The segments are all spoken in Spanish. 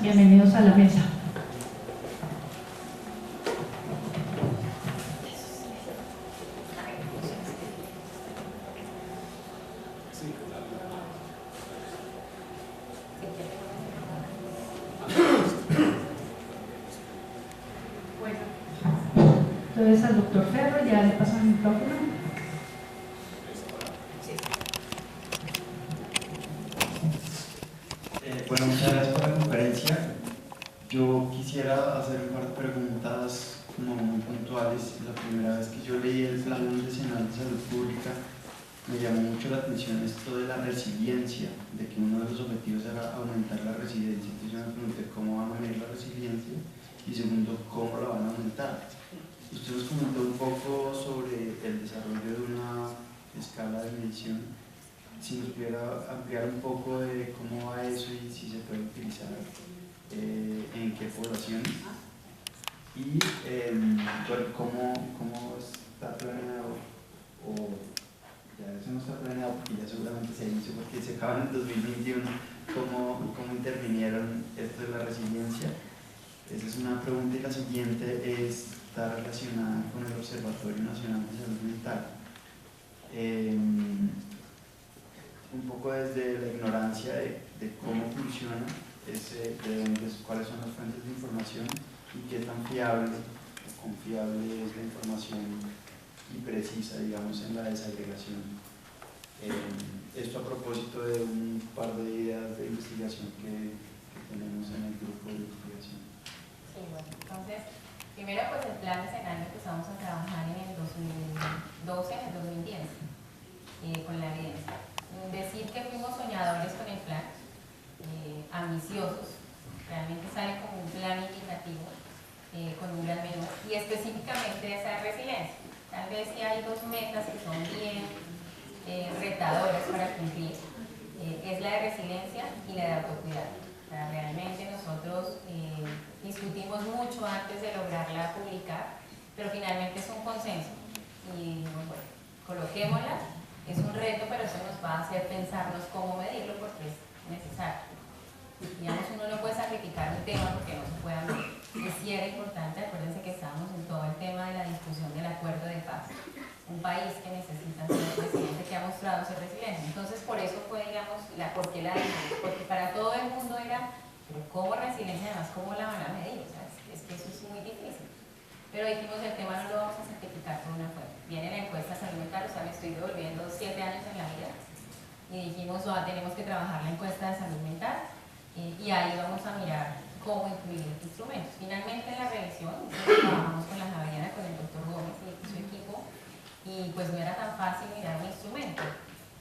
bienvenidos a la mesa. Entonces al doctor Ferro ya le paso el micrófono. Bueno, muchas gracias por la conferencia. Yo quisiera hacer un par de preguntas como muy puntuales. La primera vez que yo leí el Plan Nacional de Salud Pública me llamó mucho la atención esto de la resiliencia, de que uno de los objetivos era aumentar la resiliencia. Entonces yo me pregunté cómo van a medir la resiliencia y segundo, cómo la van a aumentar. Usted nos comentó un poco sobre el desarrollo de una escala de medición. Si nos pudiera ampliar un poco de cómo va eso y si se puede utilizar en qué poblaciones y bueno, cómo está planeado, o ya eso no está planeado porque ya seguramente se hizo porque se acaba en el 2021, cómo intervinieron esto de la resiliencia. Esa es una pregunta y la siguiente está relacionada con el Observatorio Nacional de Salud Mental. Un poco desde la ignorancia de cómo funciona cuáles son las fuentes de información y qué tan fiable o confiable es la información y precisa, digamos, en la desagregación. Esto a propósito de un par de ideas de investigación que tenemos en el grupo de investigación. Sí, bueno, entonces, primero pues el plan escenario empezamos a trabajar en el 2012, en el 2010, con la evidencia. Decir que fuimos soñadores con el plan, ambiciosos, realmente sale como un plan indicativo, con un gran menú, y específicamente esa resiliencia. Tal vez si hay dos metas que son bien retadoras para cumplir, es la de resiliencia y la de autocuidado. O sea, realmente nosotros discutimos mucho antes de lograrla publicar, pero finalmente es un consenso y bueno, coloquémosla. Es un reto, pero eso nos va a hacer pensarnos cómo medirlo porque es necesario. Digamos, uno no puede sacrificar un tema porque no se pueda medir. Y sí era importante, acuérdense que estábamos en todo el tema de la discusión del acuerdo de paz. Un país que necesita ser resiliente, que ha mostrado ser resiliente. Entonces, por eso fue, digamos, ¿por qué la dijimos? Porque para todo el mundo era, pero ¿cómo resiliencia? Además, ¿cómo la van a medir? O sea, es que eso es muy difícil. Pero dijimos, el tema no lo vamos a certificar por una fuente. Viene la encuesta de salud mental, o sea, me estoy devolviendo 7 años en la vida, y dijimos, tenemos que trabajar la encuesta de salud mental, y ahí vamos a mirar cómo incluir instrumentos. Finalmente en la revisión, trabajamos con la Javeriana, con el doctor Gómez y su equipo, y pues no era tan fácil mirar un instrumento.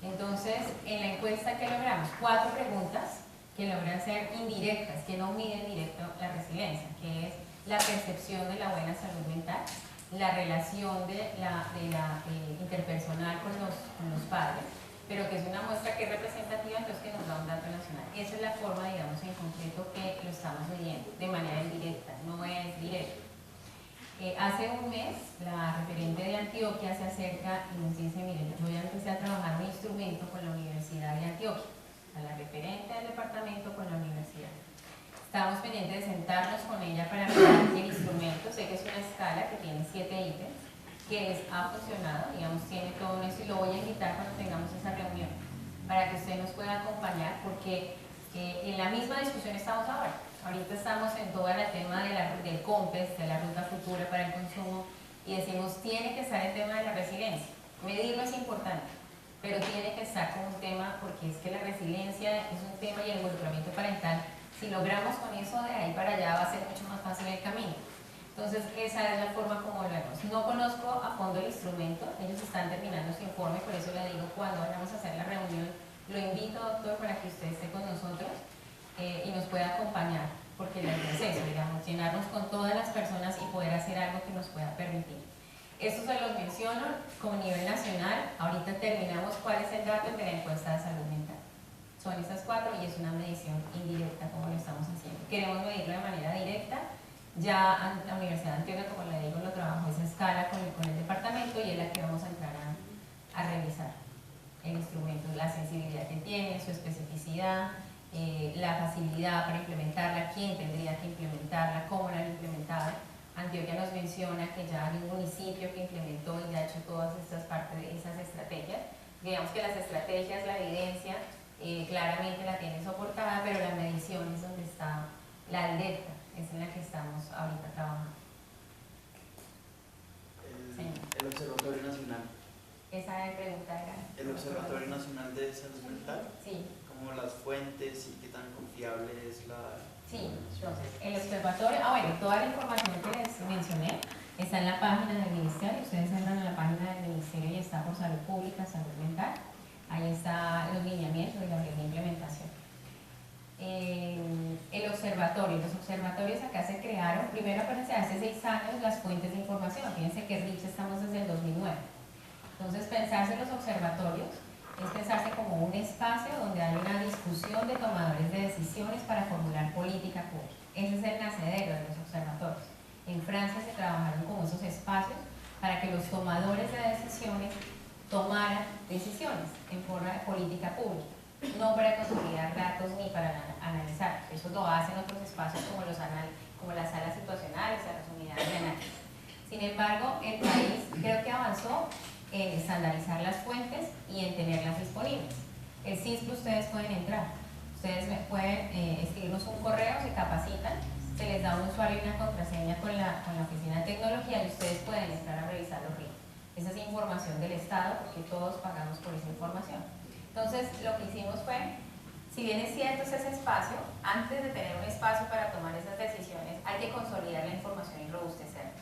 Entonces, en la encuesta, ¿qué logramos? 4 preguntas que logran ser indirectas, que no miden directo la resiliencia, que es la percepción de la buena salud mental, la relación de la interpersonal con los padres, pero que es una muestra que es representativa, entonces que nos da un dato nacional. Esa es la forma, digamos, en concreto que lo estamos midiendo, de manera indirecta, no es directa. Hace un mes, la referente de Antioquia se acerca y nos dice, miren, yo ya empecé a trabajar un instrumento con la Universidad de Antioquia, a la referente del departamento con la universidad. Estamos pendientes de sentarnos con ella para mirar el instrumento. Sé que es una escala que tiene 7 ítems, que ha funcionado, digamos, tiene todo eso, y lo voy a invitar cuando tengamos esa reunión para que usted nos pueda acompañar, porque en la misma discusión estamos ahora. Ahorita estamos en todo el tema del COMPES, de la ruta futura para el consumo, y decimos, tiene que estar el tema de la resiliencia. Medirlo es importante, pero tiene que estar como un tema, porque es que la resiliencia es un tema, y el involucramiento parental, si logramos con eso, de ahí para allá va a ser mucho más fácil el camino. Entonces, esa es la forma como lo vemos. No conozco a fondo el instrumento, ellos están terminando su informe, por eso le digo, cuando vayamos a hacer la reunión, lo invito, doctor, para que usted esté con nosotros y nos pueda acompañar, porque la idea es eso, digamos, llenarnos con todas las personas y poder hacer algo que nos pueda permitir. Esto se los menciono como nivel nacional. Ahorita terminamos cuál es el dato de la encuesta de salud mental. Son esas 4 y es una medición indirecta como lo estamos haciendo. Queremos medirlo de manera directa. Ya la Universidad de Antioquia, como le digo, lo trabajó esa escala con el departamento, y es la que vamos a entrar a revisar el instrumento, la sensibilidad que tiene, su especificidad, la facilidad para implementarla, quién tendría que implementarla, cómo la han implementado. Antioquia nos menciona que ya hay un municipio que implementó y ha hecho todas estas partes de esas estrategias. Digamos que las estrategias, la evidencia, claramente la tiene soportada, pero la medición es donde está la alerta, es en la que estamos ahorita trabajando. El Observatorio Nacional. Esa pregunta era... ¿El Observatorio Nacional de Salud Mental? Sí. Como las fuentes y qué tan confiable es la... Sí, entonces, el observatorio, bueno, toda la información que les mencioné está en la página del Ministerio. Ustedes entran a la página del Ministerio y está por Salud Pública, Salud Mental. Ahí están los lineamientos y la implementación. El observatorio, los observatorios acá se crearon, primero acuérdense, hace 6 años las fuentes de información. Fíjense que RICH estamos desde el 2009. Entonces, pensarse en los observatorios es pensarse como un espacio donde hay una discusión de tomadores de decisiones para formular política pública. Ese es el nacedero de los observatorios. En Francia se trabajaron como esos espacios para que los tomadores de decisiones tomaran decisiones en forma de política pública, no para consolidar datos ni para analizar. Eso lo hacen otros espacios como las salas situacionales, las unidades de análisis. Sin embargo, el país creo que avanzó en estandarizar las fuentes y en tenerlas disponibles. El CISP ustedes pueden entrar, ustedes pueden escribirnos un correo, se capacitan, se les da un usuario y una contraseña con la oficina de tecnología y ustedes pueden entrar a revisar los RIC. Esa es información del Estado porque todos pagamos por esa información. Entonces lo que hicimos fue, si bien es cierto es ese espacio, antes de tener un espacio para tomar esas decisiones hay que consolidar la información y robustecerla.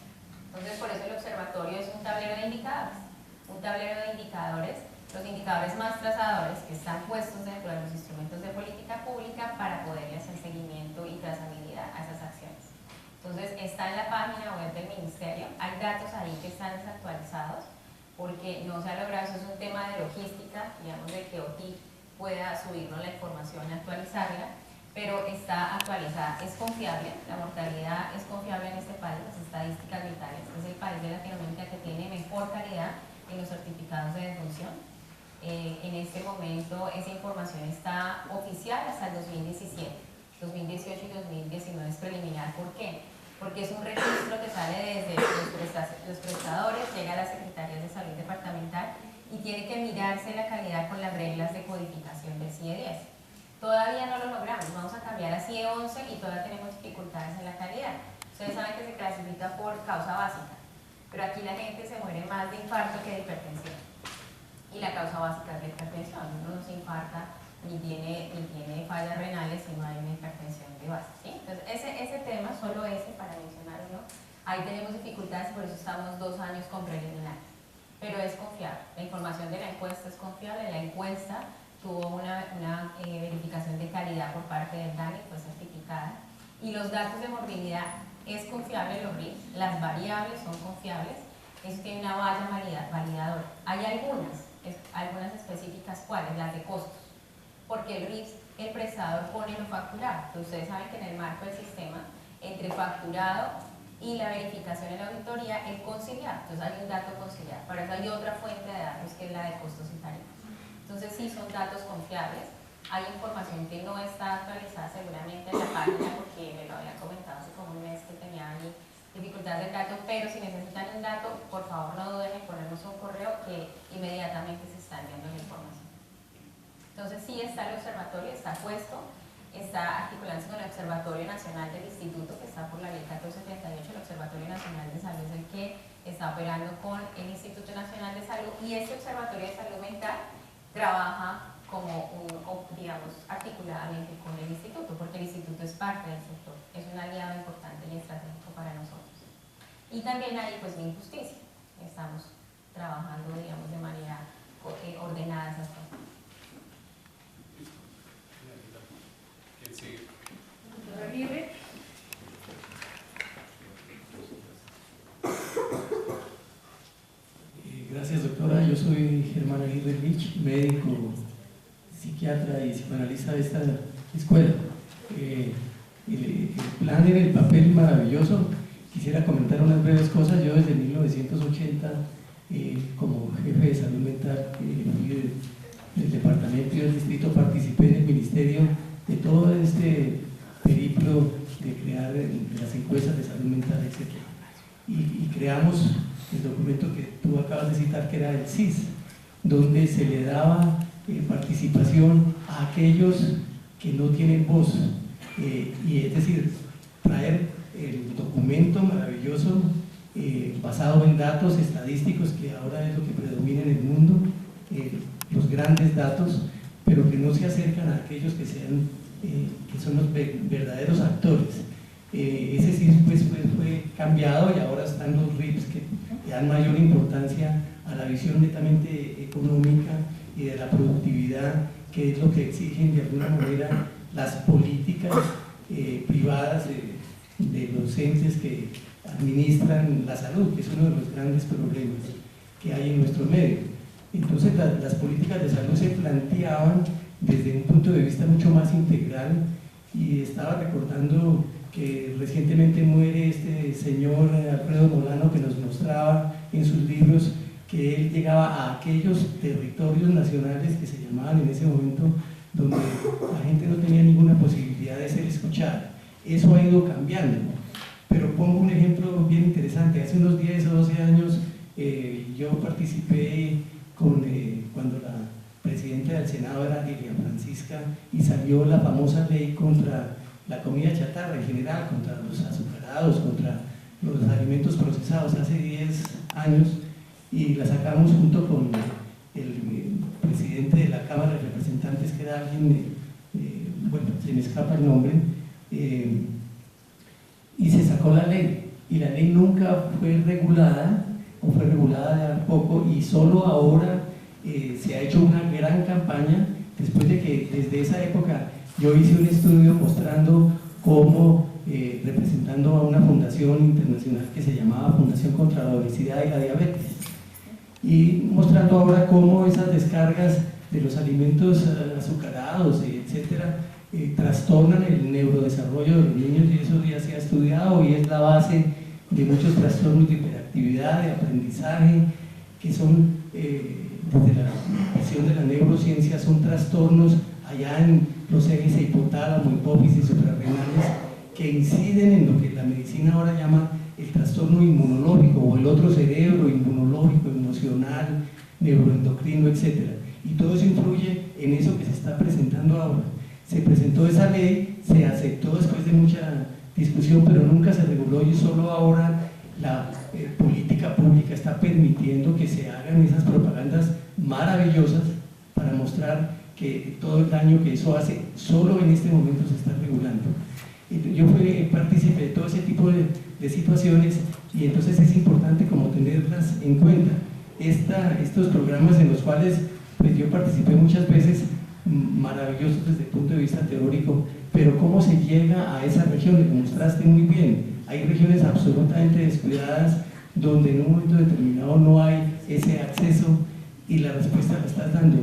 Entonces por eso el observatorio es un tablero de indicadores. Un tablero de indicadores, los indicadores más trazadores que están puestos dentro de los instrumentos de política pública para poderle hacer seguimiento y trazabilidad a esas acciones. Entonces está en la página web del Ministerio, hay datos ahí que están desactualizados porque no se ha logrado, eso es un tema de logística, digamos de que OTI pueda subirnos la información y actualizarla, pero está actualizada, es confiable, la mortalidad es confiable en este país, las estadísticas vitales, es el país de Latinoamérica que tiene mejor calidad en los certificados de defunción. En este momento esa información está oficial hasta el 2017, 2018 y 2019 es preliminar. ¿Por qué? Porque es un registro que sale desde los prestadores, llega a las secretarías de salud departamental y tiene que mirarse la calidad con las reglas de codificación del CIE 10. Todavía no lo logramos, vamos a cambiar a CIE 11 y todavía tenemos dificultades en la calidad. Ustedes saben que se clasifica por causa básica, pero aquí la gente se muere más de infarto que de hipertensión. Y la causa básica es la hipertensión. Uno no se infarta ni tiene fallas renales si no hay una hipertensión de base, ¿sí? Entonces, ese tema, solo ese, para mencionarlo, ahí tenemos dificultades, por eso estamos 2 años con preliminar. Pero es confiable. La información de la encuesta es confiable. La encuesta tuvo una verificación de calidad por parte del DANI, fue certificada. Y los datos de morbilidad es confiable los RIC, las variables son confiables, eso tiene una valla validadora. Hay algunas específicas, ¿cuáles? Las de costos, porque el RIC, el prestador pone lo facturado. Entonces, ustedes saben que en el marco del sistema, entre facturado y la verificación en la auditoría, el conciliar, entonces hay un dato conciliar, para eso hay otra fuente de datos que es la de costos y tarifas. Entonces sí son datos confiables. Hay información que no está actualizada seguramente en la página porque me lo habían comentado hace como un mes que tenía ahí dificultades del dato, pero si necesitan un dato, por favor no duden en ponernos un correo que inmediatamente se está enviando la información. Entonces sí está el observatorio, está puesto, está articulándose con el Observatorio Nacional del Instituto, que está por la ley 1438, el Observatorio Nacional de Salud es el que está operando con el Instituto Nacional de Salud, y este Observatorio de Salud Mental trabaja como digamos, articuladamente con el instituto, porque el instituto es parte del sector, es un aliado importante y estratégico para nosotros. Y también hay pues la injusticia, estamos trabajando, digamos, de manera ordenada esas cosas. ¿Quién sigue? Doctora Aguirre. Gracias, doctora. Yo soy Germán Aguirre Lich, médico, psiquiatra y psicoanalista de esta escuela. El plan en el papel maravilloso. Quisiera comentar unas breves cosas. Yo desde 1980, como jefe de salud mental del departamento y del distrito, participé en el Ministerio de todo este periplo de crear las encuestas de salud mental, etc. Y creamos el documento que tú acabas de citar, que era el CIS, donde se le daba participación a aquellos que no tienen voz, y es decir, traer el documento maravilloso basado en datos estadísticos, que ahora es lo que predomina en el mundo, los grandes datos, pero que no se acercan a aquellos que sean que son los verdaderos actores. Ese sí pues, fue cambiado, y ahora están los RIPs, que dan mayor importancia a la visión netamente económica y de la productividad, que es lo que exigen de alguna manera las políticas privadas de los entes que administran la salud, que es uno de los grandes problemas que hay en nuestro medio. Entonces las políticas de salud se planteaban desde un punto de vista mucho más integral, y estaba recordando que recientemente muere este señor Alfredo Molano, que nos mostraba en sus libros que él llegaba a aquellos territorios nacionales que se llamaban en ese momento, donde la gente no tenía ninguna posibilidad de ser escuchada. Eso ha ido cambiando, pero pongo un ejemplo bien interesante. Hace unos 10 o 12 años yo participé cuando la presidenta del Senado era Lilia Francisca, y salió la famosa ley contra la comida chatarra en general, contra los azucarados, contra los alimentos procesados, hace 10 años, y la sacamos junto con el presidente de la Cámara de Representantes, que era alguien, bueno, se me escapa el nombre, y se sacó la ley, y la ley nunca fue regulada, o fue regulada de poco, y solo ahora se ha hecho una gran campaña, después de que desde esa época yo hice un estudio mostrando cómo, representando a una fundación internacional que se llamaba Fundación contra la Obesidad y la Diabetes, y mostrando ahora cómo esas descargas de los alimentos azucarados, etcétera, trastornan el neurodesarrollo de los niños, y eso ya se ha estudiado y es la base de muchos trastornos de hiperactividad, de aprendizaje, que son, desde la visión de la neurociencia, son trastornos allá en los ejes hipotálamo, hipófisis, suprarrenales, que inciden en lo que la medicina ahora llama el trastorno inmunológico, o el otro cerebro, inmunológico, emocional, neuroendocrino, etc. Y todo eso influye en eso que se está presentando ahora. Se presentó esa ley, se aceptó después de mucha discusión, pero nunca se reguló, y solo ahora la política pública está permitiendo que se hagan esas propagandas maravillosas para mostrar que todo el daño que eso hace, solo en este momento se está regulando. Yo fui partícipe de todo ese tipo de situaciones, y entonces es importante como tenerlas en cuenta. Estos programas en los cuales pues, yo participé muchas veces, maravillosos desde el punto de vista teórico, pero cómo se llega a esas regiones, lo mostraste muy bien. Hay regiones absolutamente descuidadas donde en un momento determinado no hay ese acceso, y la respuesta la estás dando.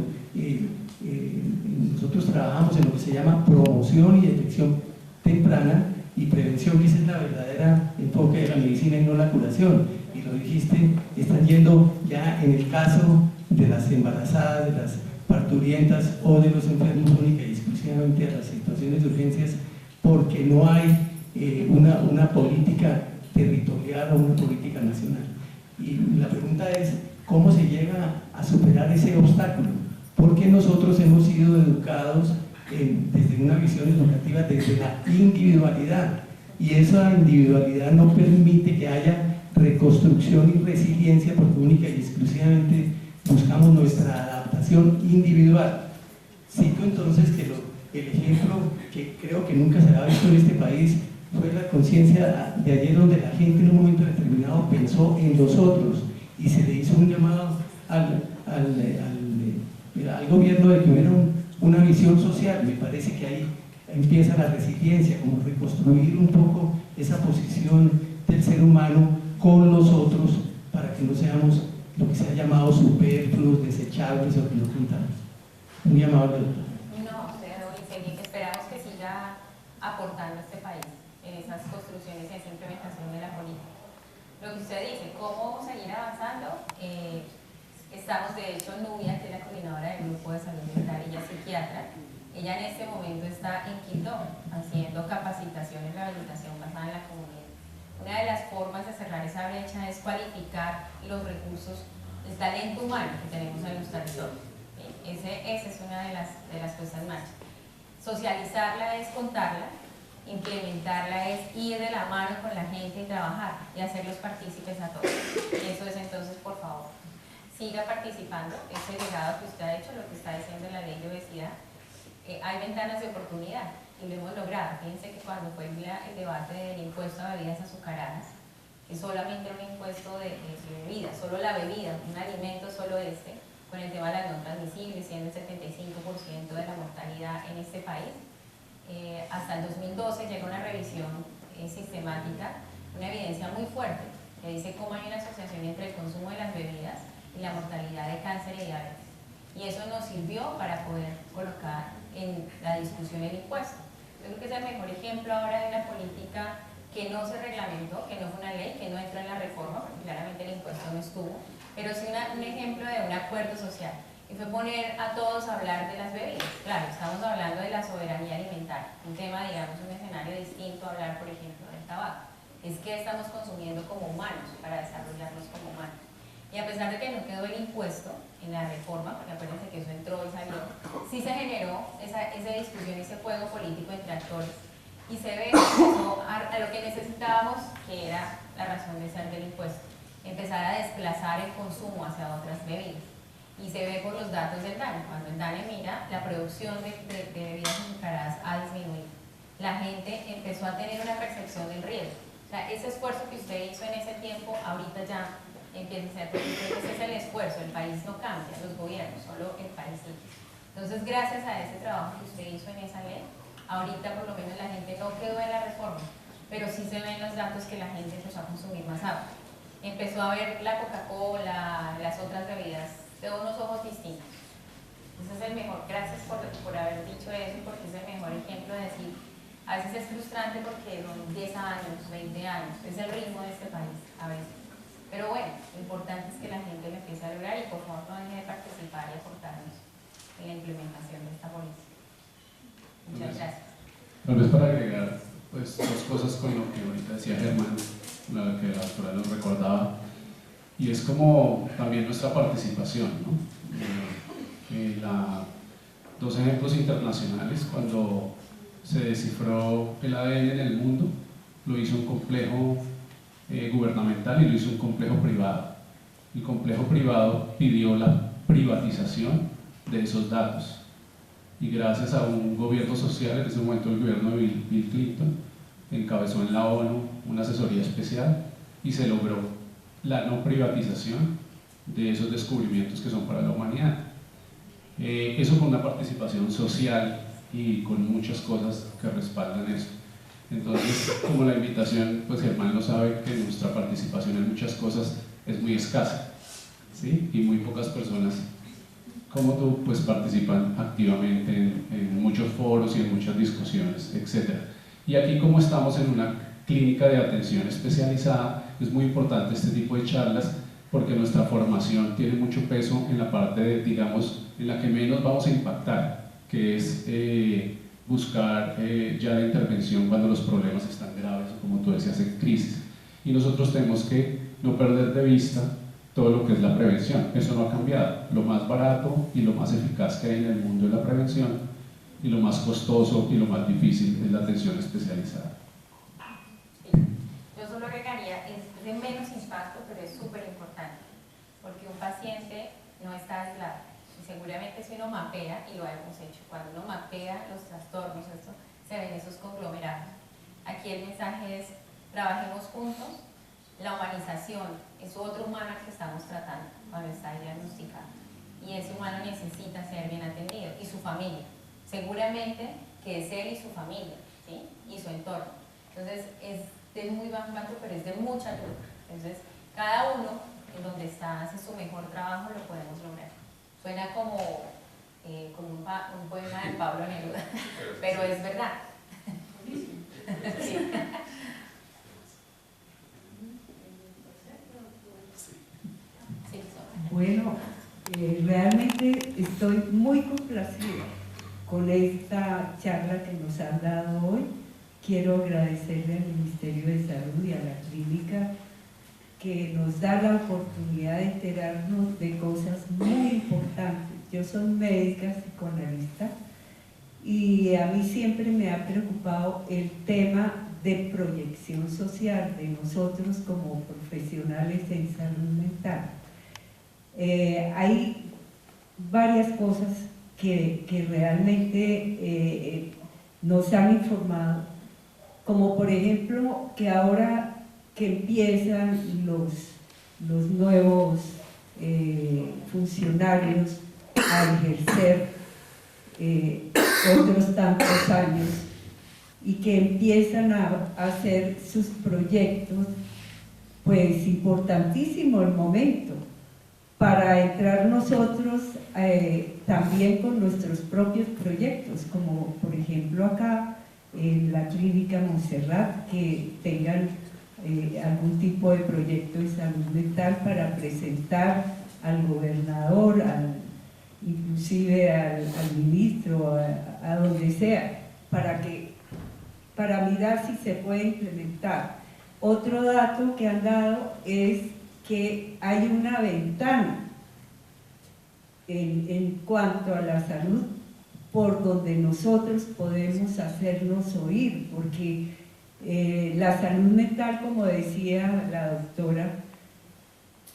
Nosotros trabajamos en lo que se llama promoción y detección temprana y prevención, que ese es la verdadera enfoque de la medicina y no la curación. Y lo dijiste, están yendo ya en el caso de las embarazadas, de las parturientas o de los enfermos única y exclusivamente a las situaciones de urgencias, porque no hay una política territorial o una política nacional. Y la pregunta es, ¿cómo se llega a superar ese obstáculo? Porque nosotros hemos sido educados desde una visión educativa desde la individualidad, y esa individualidad no permite que haya reconstrucción y resiliencia, porque única y exclusivamente buscamos nuestra adaptación individual. Cito entonces que el ejemplo que creo que nunca se ha visto en este país fue la conciencia de ayer, donde la gente en un momento determinado pensó en los otros y se le hizo un llamado al gobierno de que hubiera una visión social. Me parece que ahí empieza la resiliencia, como reconstruir un poco esa posición del ser humano con los otros, para que no seamos lo que se ha llamado superfluos, desechables o que no contamos. Muy amable, doctor. No, esperamos que siga aportando a este país en esas construcciones y esa implementación de la política. Lo que usted dice, ¿cómo seguir avanzando? Estamos, de hecho, Nubia, que es la coordinadora del grupo de salud mental, ella es psiquiatra, Ella en este momento está en Quito haciendo capacitación y rehabilitación basada en la comunidad. Una de las formas de cerrar esa brecha es cualificar los recursos, el talento humano que tenemos en los territorios. Esa es una de las puestas en marcha. Socializarla es contarla, implementarla es ir de la mano con la gente y trabajar y hacerlos partícipes a todos. Eso es entonces, por favor, siga participando. Ese legado que usted ha hecho, lo que está diciendo la ley de obesidad, hay ventanas de oportunidad y lo hemos logrado. Fíjense que cuando fue el debate del impuesto a bebidas azucaradas, que solamente era un impuesto de bebida, solo la bebida, un alimento solo con el tema de las no transmisibles, siendo el 75% de la mortalidad en este país, hasta el 2012 llega una revisión sistemática, una evidencia muy fuerte, que dice cómo hay una asociación entre el consumo de las bebidas y la mortalidad de cáncer y diabetes. Y eso nos sirvió para poder colocar en la discusión el impuesto. Yo creo que es el mejor ejemplo ahora de una política que no se reglamentó, que no fue una ley, que no entró en la reforma, porque claramente el impuesto no estuvo, pero sí un ejemplo de un acuerdo social. Y fue poner a todos a hablar de las bebidas. Claro, estamos hablando de la soberanía alimentaria, un tema, digamos, un escenario distinto a hablar, por ejemplo, del tabaco. Es que estamos consumiendo como humanos para desarrollarnos como humanos. Y a pesar de que no quedó el impuesto en la reforma, porque acuérdense que eso entró y salió, sí se generó esa discusión, ese juego político entre actores, y se ve a lo que necesitábamos, que era la razón de ser del impuesto, empezar a desplazar el consumo hacia otras bebidas. Y se ve por los datos del DANE. Cuando el DANE mira, la producción de bebidas azucaradas ha disminuido. La gente empezó a tener una percepción del riesgo. O sea, ese esfuerzo que usted hizo en ese tiempo, ahorita ya empieza a ser, porque ese es el esfuerzo, el país no cambia, los gobiernos, solo el país sí. Entonces, gracias a ese trabajo que usted hizo en esa ley, ahorita por lo menos la gente no quedó en la reforma, pero sí se ven los datos que la gente empezó a consumir más agua. Empezó a ver la Coca-Cola, las otras bebidas, de unos ojos distintos. Ese es el mejor, gracias por haber dicho eso, porque es el mejor ejemplo de decir, a veces es frustrante porque son 10 años, 20 años, es el ritmo de este país, a veces. Pero bueno, lo importante es que la gente lo empiece a lograr y por favor no deje de participar y aportarnos en la implementación de esta política. Muchas gracias. Tal vez para agregar pues, dos cosas con lo que ahorita decía Germán, la que la doctora nos recordaba, y es como también nuestra participación, ¿no? Dos ejemplos internacionales, cuando se descifró el ADN en el mundo, lo hizo un complejo gubernamental y lo hizo un complejo privado. El complejo privado pidió la privatización de esos datos y gracias a un gobierno social, en ese momento el gobierno de Bill Clinton, encabezó en la ONU una asesoría especial y se logró la no privatización de esos descubrimientos que son para la humanidad. Eso con una participación social y con muchas cosas que respaldan eso. Entonces, como la invitación, pues Germán lo sabe, que nuestra participación en muchas cosas es muy escasa, ¿sí? Y muy pocas personas como tú pues participan activamente en muchos foros y en muchas discusiones, etc. Y aquí, como estamos en una clínica de atención especializada, es muy importante este tipo de charlas porque nuestra formación tiene mucho peso en la parte, digamos, en la que menos vamos a impactar, que es buscar ya la intervención cuando los problemas están graves o, como tú decías, en crisis. Y nosotros tenemos que no perder de vista todo lo que es la prevención. Eso no ha cambiado. Lo más barato y lo más eficaz que hay en el mundo es la prevención, y lo más costoso y lo más difícil es la atención especializada. Yo solo agregaría, es de menos impacto, pero es súper importante, porque un paciente no está aislado. Y seguramente si uno mapea, y lo hemos hecho, cuando uno mapea los trastornos, esto, se ven esos conglomerados. Aquí el mensaje es, trabajemos juntos, la humanización es otro humano al que estamos tratando cuando está diagnosticado. Y ese humano necesita ser bien atendido, y su familia. Seguramente que es él y su familia, ¿sí? Y su entorno. Entonces es de muy bajo impacto, pero es de mucha ayuda. Entonces cada uno en donde está hace su mejor trabajo, lo podemos lograr. Suena como un poema de Pablo Neruda, pero es verdad. Sí. Bueno, realmente estoy muy complacida con esta charla que nos han dado hoy. Quiero agradecerle al Ministerio de Salud y a la clínica que nos da la oportunidad de enterarnos de cosas muy importantes. Yo soy médica psicoanalista y a mí siempre me ha preocupado el tema de proyección social de nosotros como profesionales en salud mental. Hay varias cosas que realmente nos han informado, como por ejemplo que ahora que empiezan los nuevos funcionarios a ejercer otros tantos años y que empiezan a hacer sus proyectos, pues importantísimo el momento para entrar nosotros también con nuestros propios proyectos, como por ejemplo acá en la clínica Montserrat, que tengan algún tipo de proyecto de salud mental para presentar al gobernador, inclusive al ministro, a donde sea, para mirar si se puede implementar. Otro dato que han dado es que hay una ventana en cuanto a la salud por donde nosotros podemos hacernos oír, porque la salud mental, como decía la doctora,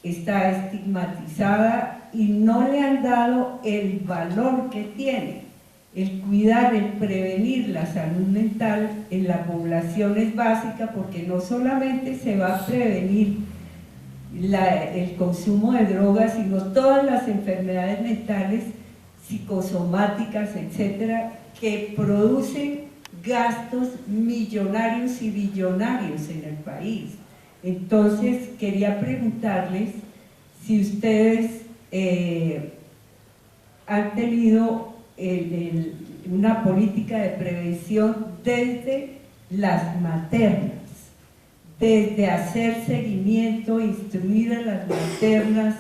está estigmatizada y no le han dado el valor que tiene. El cuidar, el prevenir la salud mental en la población es básica, porque no solamente se va a prevenir el consumo de drogas, sino todas las enfermedades mentales, psicosomáticas, etcétera, que producen gastos millonarios y billonarios en el país. Entonces quería preguntarles si ustedes han tenido una política de prevención desde las maternas, desde hacer seguimiento, instruir a las maternas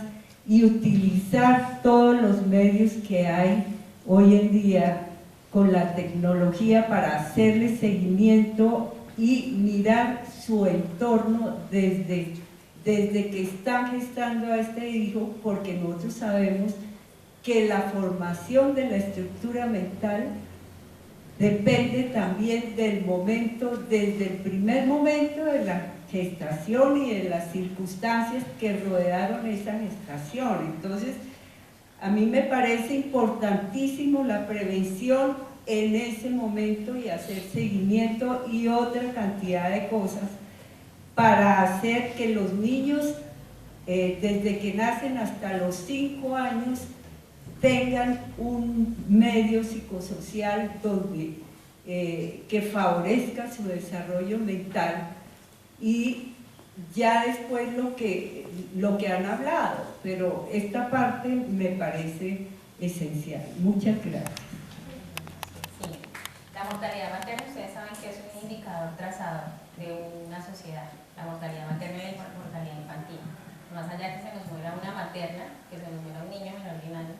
y utilizar todos los medios que hay hoy en día con la tecnología para hacerle seguimiento y mirar su entorno desde que están gestando a este hijo, porque nosotros sabemos que la formación de la estructura mental depende también del momento, desde el primer momento de la gestación y de las circunstancias que rodearon esa gestación. Entonces, a mí me parece importantísimo la prevención en ese momento y hacer seguimiento y otra cantidad de cosas para hacer que los niños, desde que nacen hasta los 5 años, tengan un medio psicosocial donde, que favorezca su desarrollo mental, y ya después lo que han hablado, pero esta parte me parece esencial. Muchas gracias. Sí, la mortalidad materna, ustedes saben que es un indicador trazado de una sociedad, la mortalidad materna y la mortalidad infantil. Más allá que se nos muera una materna, que se nos muera un niño menor de un año,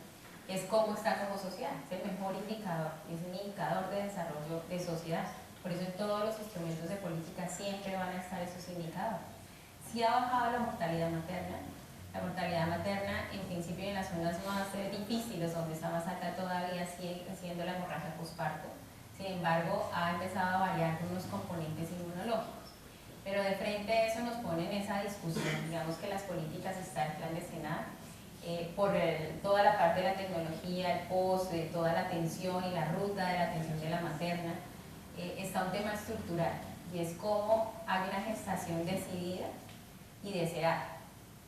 es cómo está como sociedad, es el mejor indicador, es un indicador de desarrollo de sociedad. Por eso en todos los instrumentos de política siempre van a estar esos indicadores. Sí ha bajado la mortalidad materna. La mortalidad materna, en principio, en las zonas más difíciles, donde está más alta todavía, sigue siendo la hemorragia posparto. Sin embargo, ha empezado a variar con unos componentes inmunológicos. Pero de frente a eso nos pone en esa discusión, digamos que las políticas están en plan de cenar, por toda la parte de la tecnología, el post, de toda la atención y la ruta de la atención de la materna, está un tema estructural, y es cómo hay una gestación decidida y deseada.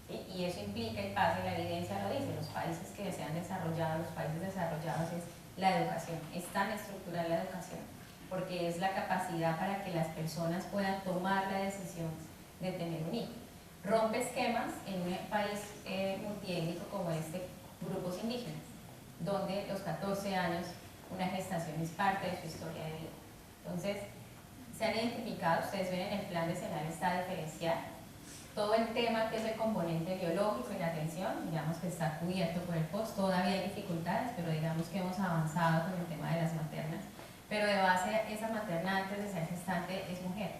¿Sí? Y eso implica, y pasa, y la evidencia lo dice, los países que se han desarrollado, los países desarrollados, es la educación. Es tan estructural la educación, porque es la capacidad para que las personas puedan tomar la decisión de tener un hijo. Rompe esquemas en un país multiétnico como grupos indígenas, donde los 14 años una gestación es parte de su historia de vida. Entonces, se han identificado, ustedes ven en el plan decenal está diferencial, todo el tema que es el componente biológico y la atención, digamos que está cubierto por el POS, todavía hay dificultades, pero digamos que hemos avanzado con el tema de las maternas, pero de base esa materna antes de ser gestante es mujer,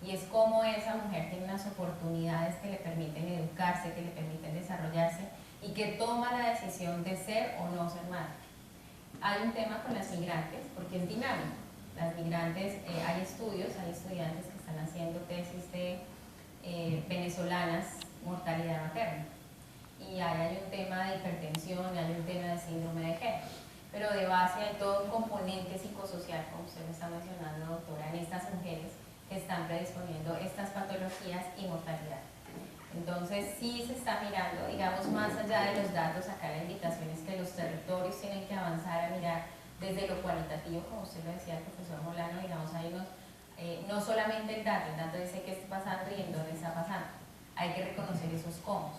y es como esa mujer tiene unas oportunidades que le permiten educarse, que le permiten desarrollarse, y que toma la decisión de ser o no ser madre. Hay un tema con las migrantes, porque es dinámico. Las migrantes, hay estudios, hay estudiantes que están haciendo tesis de venezolanas, mortalidad materna. Y hay un tema de hipertensión, hay un tema de síndrome de género. Pero de base hay todo un componente psicosocial, como usted me está mencionando, doctora, en estas mujeres que están predisponiendo estas patologías y mortalidad. Entonces sí se está mirando, digamos, más allá de los datos, acá la invitación es que los territorios tienen que avanzar a mirar desde lo cualitativo, como usted lo decía el profesor Molano, digamos, hay unos, no solamente el dato dice qué está pasando y en dónde está pasando, hay que reconocer esos cómo.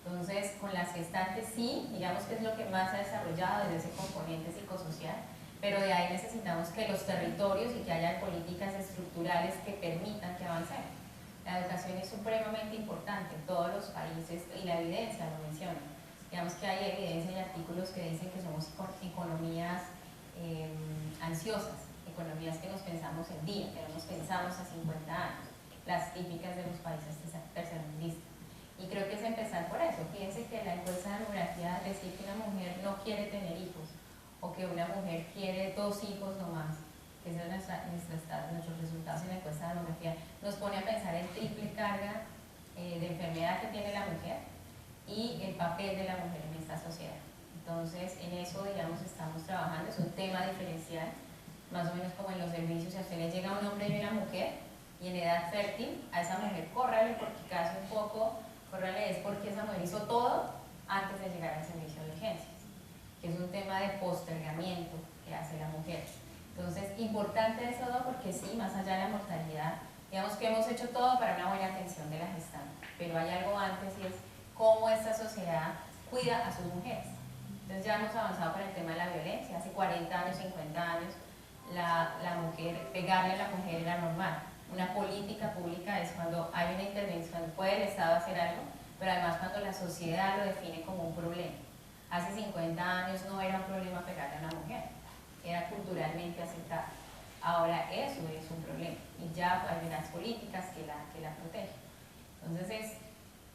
Entonces, con las gestantes sí, digamos que es lo que más se ha desarrollado desde ese componente psicosocial, pero de ahí necesitamos que los territorios y que haya políticas estructurales que permitan que avancemos. La educación es supremamente importante en todos los países y la evidencia lo menciona. Digamos que hay evidencia y artículos que dicen que somos economías ansiosas, economías que nos pensamos en día, que no nos pensamos a 50 años, las típicas de los países tercermundistas. Y creo que es empezar por eso. Fíjense que la encuesta de demografía decir que una mujer no quiere tener hijos o que una mujer quiere 2 hijos nomás, que esos son nuestros resultados en la encuesta de demografía, nos pone a pensar en triple carga de enfermedad que tiene la mujer y el papel de la mujer en esta sociedad. Entonces, en eso, digamos, estamos trabajando, es un tema diferencial, más o menos como en los servicios, si a usted le llega un hombre y una mujer, y en edad fértil, a esa mujer córrale, porque casi un poco, córrale es porque esa mujer hizo todo antes de llegar al servicio de urgencias, que es un tema de postergamiento que hace la mujer. Entonces, importante eso, ¿no? Porque sí, más allá de la mortalidad, digamos que hemos hecho todo para una buena atención de la gestante, pero hay algo antes y es cómo esta sociedad cuida a sus mujeres. Entonces ya hemos avanzado con el tema de la violencia, hace 40 años, 50 años, la mujer, pegarle a la mujer era normal. Una política pública es cuando hay una intervención, puede el Estado hacer algo, pero además cuando la sociedad lo define como un problema. Hace 50 años no era un problema pegarle a una mujer, era culturalmente aceptado. Ahora eso es un problema y ya hay unas políticas que la protegen. Entonces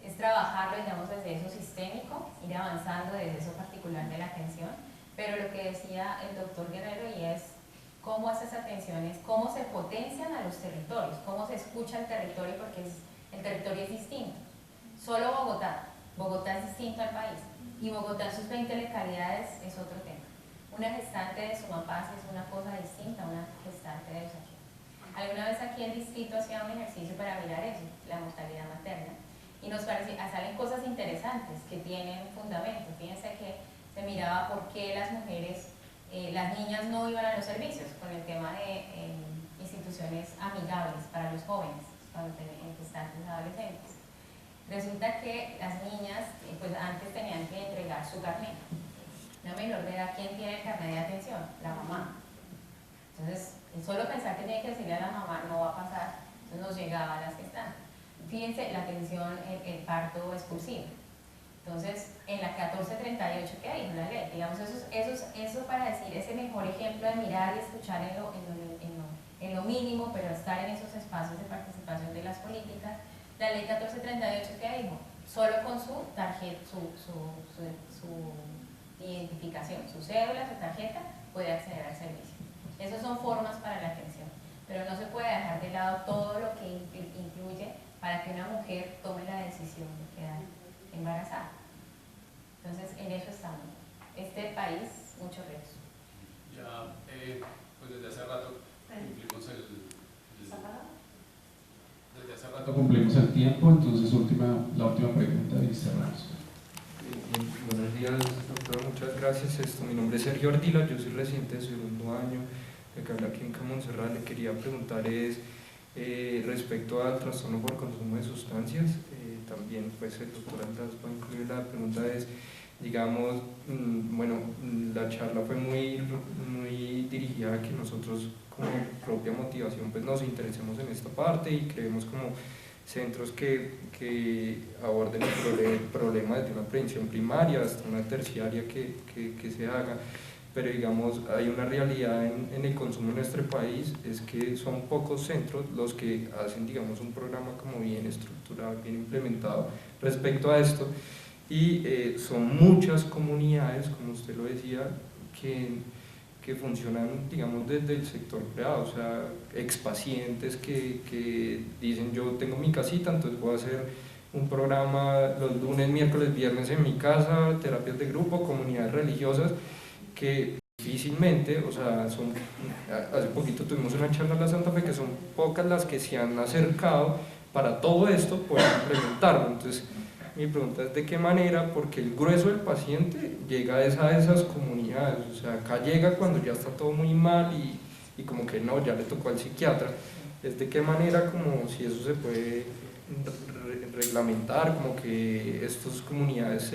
es trabajarlo, digamos, desde eso sistémico, ir avanzando desde eso particular de la atención, pero lo que decía el doctor Guerrero y es cómo esas atenciones, cómo se potencian a los territorios, cómo se escucha el territorio, porque el territorio es distinto. Solo Bogotá es distinto al país, y Bogotá en sus 20 localidades es otro tema. Una gestante de Sumapaz es una cosa distinta a una gestante de Usaquén. Alguna vez aquí el distrito hacía un ejercicio para mirar eso, la mortalidad materna, y nos parecía, salen cosas interesantes que tienen fundamento. Fíjense que se miraba por qué las mujeres, las niñas no iban a los servicios, con el tema de instituciones amigables para los jóvenes, cuando tenían gestantes adolescentes. Resulta que las niñas, pues antes tenían que entregar su carnet. Una menor de edad, ¿quién tiene el carnet de atención? La mamá. Entonces, solo pensar que tiene que decirle a la mamá no va a pasar, entonces nos llegaba a las gestantes. Fíjense, la atención, el parto expulsivo. Entonces, en la 1438, ¿qué dijo la ley? Digamos, eso para decir, ese mejor ejemplo de mirar y escuchar en lo mínimo, pero estar en esos espacios de participación de las políticas. La ley 1438, ¿qué dijo? Solo con su tarjeta, su identificación, su cédula, su tarjeta, puede acceder al servicio. Esas son formas para la atención, pero no se puede dejar de lado todo lo que incluye para que una mujer tome la decisión de quedar embarazada. Entonces, en eso estamos. Este país, muchos retos. Ya, pues desde hace rato cumplimos el tiempo, entonces la última pregunta y cerramos. Buenos días, doctor, muchas gracias. Mi nombre es Sergio Ardila, yo soy residente de segundo año, de que habla aquí en Montserrat. Le quería preguntar respecto al trastorno por consumo de sustancias, también pues el doctor András puede incluir. La pregunta es, digamos, bueno, la charla fue muy dirigida a que nosotros como propia motivación pues nos interesemos en esta parte y creemos como centros que aborden el problema desde una prevención primaria hasta una terciaria que se haga. Pero digamos, hay una realidad en el consumo en nuestro país, es que son pocos centros los que hacen, digamos, un programa como bien estructurado, bien implementado respecto a esto, y son muchas comunidades, como usted lo decía, que funcionan, digamos, desde el sector privado, o sea, expacientes que dicen yo tengo mi casita, entonces voy a hacer un programa los lunes, miércoles, viernes en mi casa, terapias de grupo, comunidades religiosas, que difícilmente, o sea, hace poquito tuvimos una charla en la Santa Fe, que son pocas las que se han acercado para todo esto, poder implementarlo. Entonces, mi pregunta es de qué manera, porque el grueso del paciente llega a esas comunidades, o sea, acá llega cuando ya está todo muy mal y como que no, ya le tocó al psiquiatra, es de qué manera, como si eso se puede reglamentar, como que estas comunidades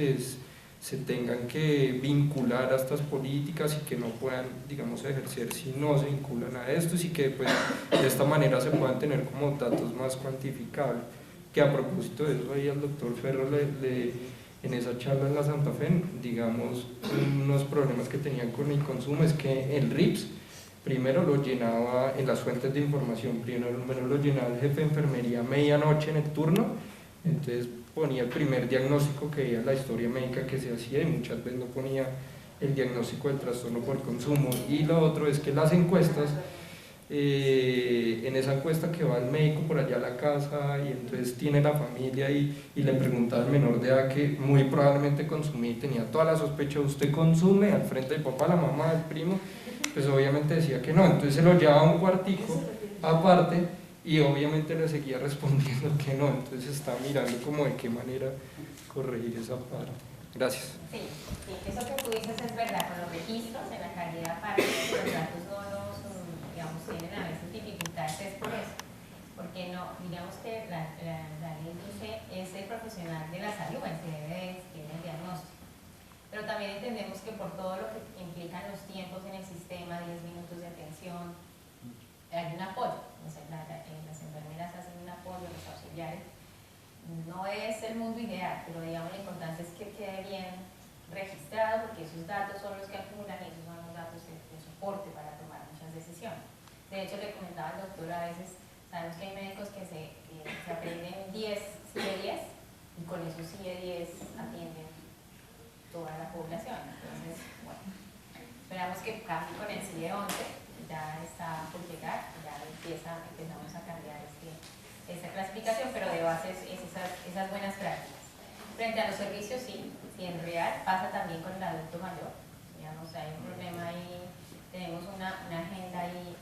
se tengan que vincular a estas políticas y que no puedan, digamos, ejercer si no se vinculan a esto, y que pues, de esta manera se puedan tener como datos más cuantificables. Que a propósito de eso, ahí al doctor Ferro en esa charla en la Santa Fe, digamos, unos problemas que tenían con el consumo es que el RIPS primero lo llenaba en las fuentes de información, primero lo llenaba el jefe de enfermería medianoche en el turno, entonces ponía el primer diagnóstico que era la historia médica que se hacía y muchas veces no ponía el diagnóstico del trastorno por consumo. Y lo otro es que las encuestas, en esa encuesta que va el médico por allá a la casa y entonces tiene la familia y le pregunta al menor de edad que muy probablemente consumía y tenía toda la sospecha, ¿usted consume? Al frente del papá, la mamá, del primo, pues obviamente decía que no, entonces se lo llevaba a un cuartico aparte y obviamente le seguía respondiendo que no, entonces está mirando como de qué manera corregir esa parte. Gracias. Sí, eso que tú dices es verdad, con los registros en la calidad parte los datos no los, digamos, tienen a veces dificultades, es por eso, porque no, digamos que la ley dice es el profesional de la salud el que debe tener el diagnóstico, pero también entendemos que por todo lo que implican los tiempos en el sistema, 10 minutos de atención, hay un apoyo, las enfermeras hacen un apoyo, los auxiliares, no es el mundo ideal, pero digamos lo importante es que quede bien registrado, porque esos datos son los que acumulan y esos son los datos de soporte para tomar muchas decisiones. De hecho, le comentaba al doctor, a veces sabemos que hay médicos que se aprenden 10 CIE-10 y con esos CIE-10 atienden toda la población. Entonces, bueno, esperamos que cambie con el CIE-11, ya está por llegar, ya empezamos a cambiar esa clasificación, pero de base es esas buenas prácticas. Frente a los servicios, sí, en real pasa también con el adulto mayor, digamos, hay un problema ahí, tenemos una agenda ahí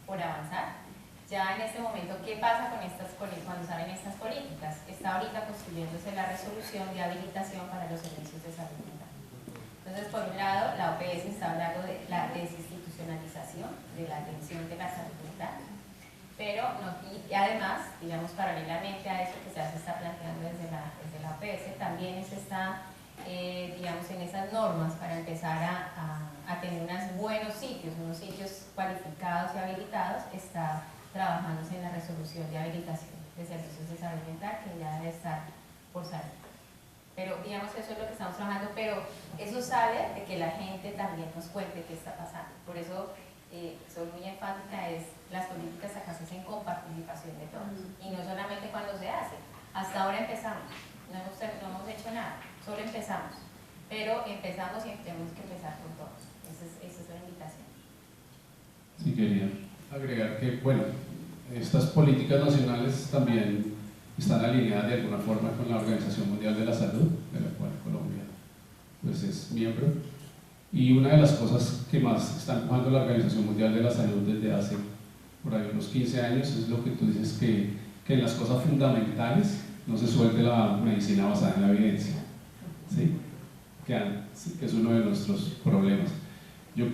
por avanzar. Ya en este momento, ¿qué pasa cuando salen estas políticas? Está ahorita construyéndose la resolución de habilitación para los servicios de salud mental. Entonces, por un lado, la OPS está hablando de la desinstitucionalización de la atención de la salud mental, pero y además, digamos, paralelamente a eso que se está planteando desde la OPS, también se está, digamos, en esas normas para empezar a tener unos buenos sitios, unos sitios cualificados y habilitados, está trabajándose en la resolución de habilitación de servicios de salud mental, que ya debe estar por salir. Pero digamos que eso es lo que estamos trabajando, pero eso sale de que la gente también nos cuente qué está pasando. Por eso soy muy enfática, las políticas acá se hacen con participación de todos, y no solamente cuando se hace. Hasta ahora empezamos, no hemos hecho nada, solo empezamos, pero empezamos y tenemos que empezar con todos. Esa es la invitación. Sí, quería agregar que, bueno, estas políticas nacionales también están alineadas de alguna forma con la Organización Mundial de la Salud, de la cual Colombia pues, es miembro. Y una de las cosas que más está empujando la Organización Mundial de la Salud desde hace por ahí unos 15 años es lo que tú dices, que en las cosas fundamentales no se suelte la medicina basada en la evidencia, ¿sí? Que es uno de nuestros problemas. Yo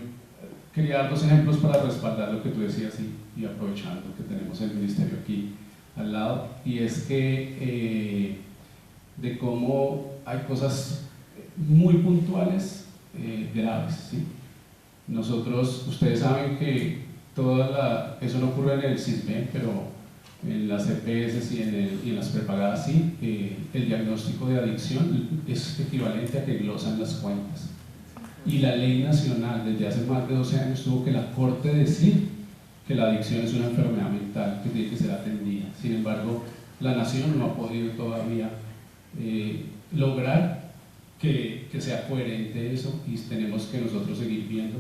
quería dar dos ejemplos para respaldar lo que tú decías y aprovechando que tenemos el ministerio aquí al lado, y es que de cómo hay cosas muy puntuales graves, ¿sí? Nosotros, ustedes saben que eso no ocurre en el CISBEN, pero en las EPS y en las prepagadas sí, el diagnóstico de adicción es equivalente a que glosan las cuentas. Y la ley nacional desde hace más de 12 años tuvo que la Corte decir que la adicción es una enfermedad mental que tiene que ser atendida. Sin embargo, la nación no ha podido todavía lograr que sea coherente eso, y tenemos que nosotros seguir viendo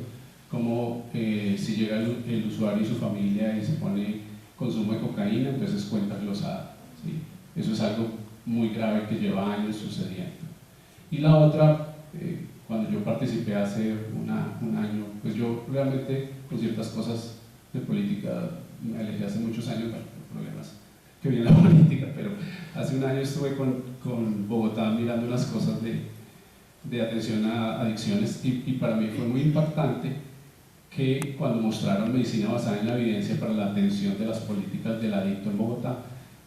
cómo si llega el usuario y su familia y se pone consumo de cocaína, entonces cuenta glosada, ¿sí? Eso es algo muy grave que lleva años sucediendo. Y la otra, cuando yo participé hace un año, pues yo realmente con ciertas cosas de política me alejé hace muchos años, bueno, problemas que viene la política, pero hace un año estuve con Bogotá mirando unas cosas de atención a adicciones y para mí fue muy impactante que cuando mostraron medicina basada en la evidencia para la atención de las políticas del adicto en Bogotá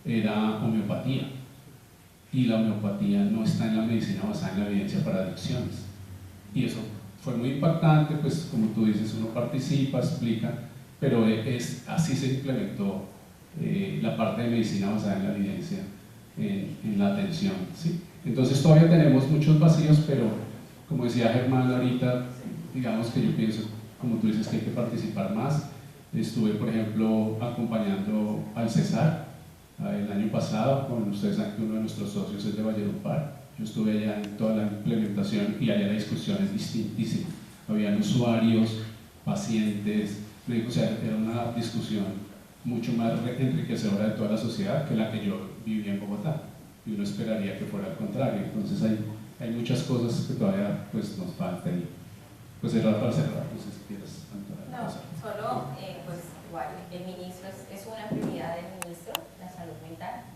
era homeopatía, y la homeopatía no está en la medicina basada en la evidencia para adicciones, y eso fue muy impactante. Pues como tú dices, uno participa, explica, pero así se implementó la parte de medicina basada en la evidencia en la atención, ¿sí? Entonces todavía tenemos muchos vacíos, pero como decía Germán ahorita, digamos que yo pienso, como tú dices, que hay que participar más. Estuve, por ejemplo, acompañando al Cesar el año pasado, con ustedes saben que uno de nuestros socios es de Valledupar. Yo estuve allá en toda la implementación y allá la discusión es distintísima. Habían usuarios, pacientes, o sea, era una discusión mucho más enriquecedora de toda la sociedad que la que yo vivía en Bogotá, y uno esperaría que fuera al contrario. Entonces hay muchas cosas que todavía pues, nos faltan. Pues cerrar para cerrar, no sé si quieres. No, solo pues igual el ministro es una prioridad del ministro, la salud mental,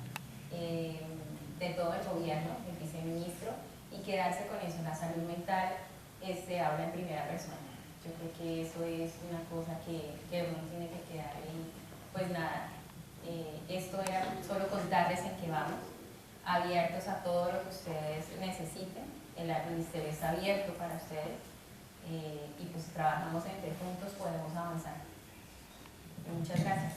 de todo el gobierno, el viceministro, y quedarse con eso. La salud mental habla en primera persona. Yo creo que eso es una cosa que uno tiene que quedar ahí. Pues nada, esto era solo contarles en qué vamos, abiertos a todo lo que ustedes necesiten. El ministerio está abierto para ustedes. Y pues trabajamos entre juntos, podemos avanzar. Muchas gracias.